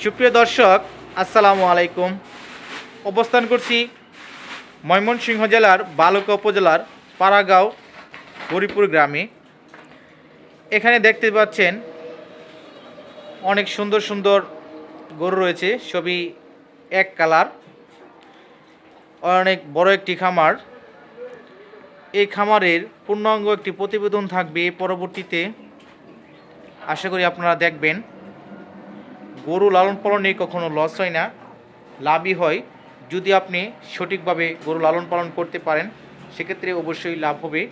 সুপ্রিয় দর্শক, আসসালামু আলাইকুম। অবস্থান করছি ময়মনসিংহ জেলার বালুকা উপজেলার পাড়াগাঁও হরিপুর গ্রামে। এখানে দেখতে পাচ্ছেন অনেক সুন্দর সুন্দর গরু রয়েছে, সবই এক কালার। অনেক বড় একটি খামার। এই খামারের পূর্ণাঙ্গ একটি প্রতিবেদন থাকবে পরবর্তীতে। আশা করি আপনারা দেখবেন। গরু লালন পালনে কখনো লস হয় না, লাভই হয়। যদি আপনি সঠিকভাবে গরু লালন পালন করতে পারেন, সেক্ষেত্রে অবশ্যই লাভ হবে।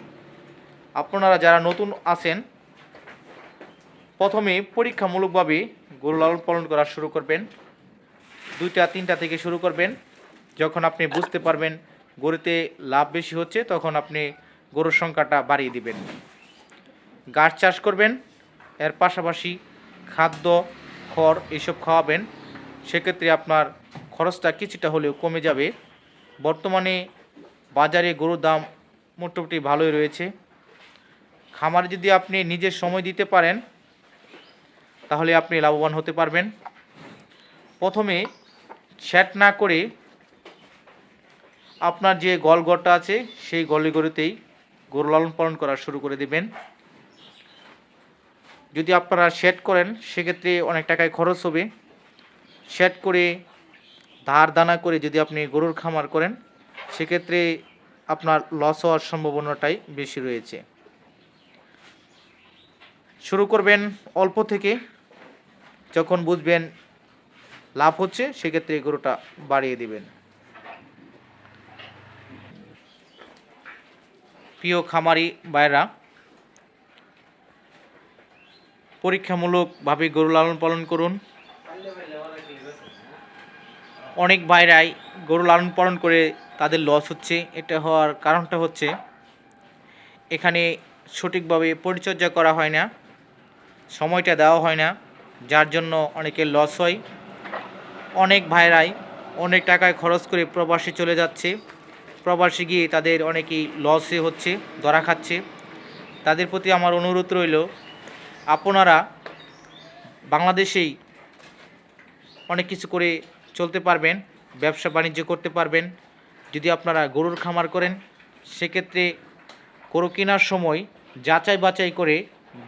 আপনারা যারা নতুন আছেন, প্রথমে পরীক্ষামূলকভাবে গরু লালন পালন করা শুরু করবেন। 2-3টা থেকে শুরু করবেন। যখন আপনি বুঝতে পারবেন গরুতে লাভ বেশি হচ্ছে, তখন আপনি গরুর সংখ্যাটা বাড়িয়ে দিবেন। ঘাস চাষ করবেন, এর পাশাপাশি খাদ্য, খড় এসব খাওয়াবেন। সেক্ষেত্রে আপনার খরচটা কিছুটা হলেও কমে যাবে। বর্তমানে বাজারে গরুর দাম মোটামুটি ভালোই রয়েছে। খামারে যদি আপনি নিজের সময় দিতে পারেন, তাহলে আপনি লাভবান হতে পারবেন। প্রথমে শ্যাট না করে আপনার যে গোয়ালঘরটা আছে, সেই গলিগড়িতেই গরু লালন পালন করা শুরু করে দেবেন। যদি আপনারা শেড করেন, সেক্ষেত্রে অনেক টাকায় খরচ হবে। শেড করে ধার দানা করে যদি আপনি গরুর খামার করেন, সেক্ষেত্রে আপনার লস হওয়ার সম্ভাবনাটাই বেশি রয়েছে। শুরু করবেন অল্প থেকে। যখন বুঝবেন লাভ হচ্ছে, সেক্ষেত্রে গরুটা বাড়িয়ে দিবেন। প্রিয় খামারি ভাইরা, পরীক্ষামূলকভাবে গরু লালন পালন করুন। অনেক ভাইরাই গরু লালন পালন করে তাদের লস হচ্ছে। এটা হওয়ার কারণটা হচ্ছে এখানে সঠিকভাবে পরিচর্যা করা হয় না, সময়টা দেওয়া হয় না, যার জন্য অনেকের লস হয়। অনেক ভাইরাই অনেক টাকায় খরচ করে প্রবাসে চলে যাচ্ছে। প্রবাসে গিয়ে তাদের অনেকেই লসে হচ্ছে, ধরা খাচ্ছে। তাদের প্রতি আমার অনুরোধ রইল, আপনারা বাংলাদেশেই অনেক কিছু করে চলতে পারবেন, ব্যবসা বাণিজ্য করতে পারবেন। যদি আপনারা গরুর খামার করেন, সেক্ষেত্রে গরু কেনার সময় যাচাই বাছাই করে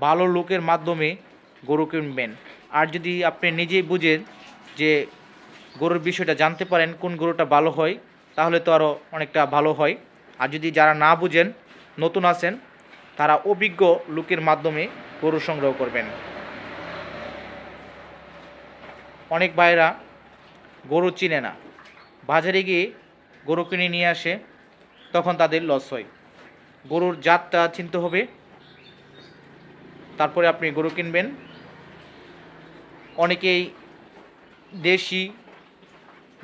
ভালো লোকের মাধ্যমে গরু কিনবেন। আর যদি আপনি নিজেই বুঝেন যে গরুর বিষয়টা জানতে পারেন কোন গরুটা ভালো হয়, তাহলে তো আরও অনেকটা ভালো হয়। আর যদি যারা না বুঝেন, নতুন আছেন, তারা অভিজ্ঞ লোকের মাধ্যমে গরু সংগ্রহ করবেন। অনেক ভাইরা গরু চিনে না, বাজারে গিয়ে গরু কিনে নিয়ে আসে, তখন তাদের লস হয়। গরুর জাতটা চিনতে হবে, তারপরে আপনি গরু কিনবেন। অনেকেই দেশি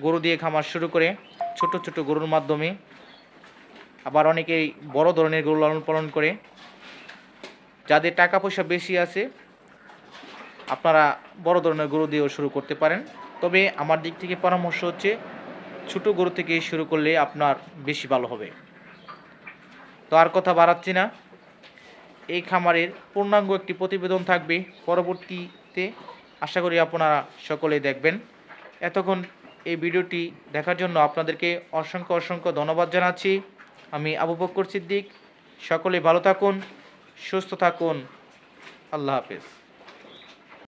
গরু দিয়ে খামার শুরু করে ছোট ছোট গরুর মাধ্যমে, আবার অনেকেই বড় ধরনের গরু লালন পালন করে। যাদের টাকা পয়সা বেশি আছে, আপনারা বড় ধরনের গরু দিয়েও শুরু করতে পারেন। তবে আমার দিক থেকে পরামর্শ হচ্ছে, ছোট গরু থেকে শুরু করলে আপনার বেশি ভালো হবে। তো আর কথা বাড়াচ্ছি না, এই খামারের পূর্ণাঙ্গ একটি প্রতিবেদন থাকবে পরবর্তীতে। আশা করি আপনারা সকলেই দেখবেন। এতক্ষণ এই ভিডিওটি দেখার জন্য আপনাদেরকে অসংখ্য অসংখ্য ধন্যবাদ জানাচ্ছি। আমি আবু বকর সিদ্দিক। সকলে ভালো থাকুন, সুস্থ থাকুন। আল্লাহ হাফেজ।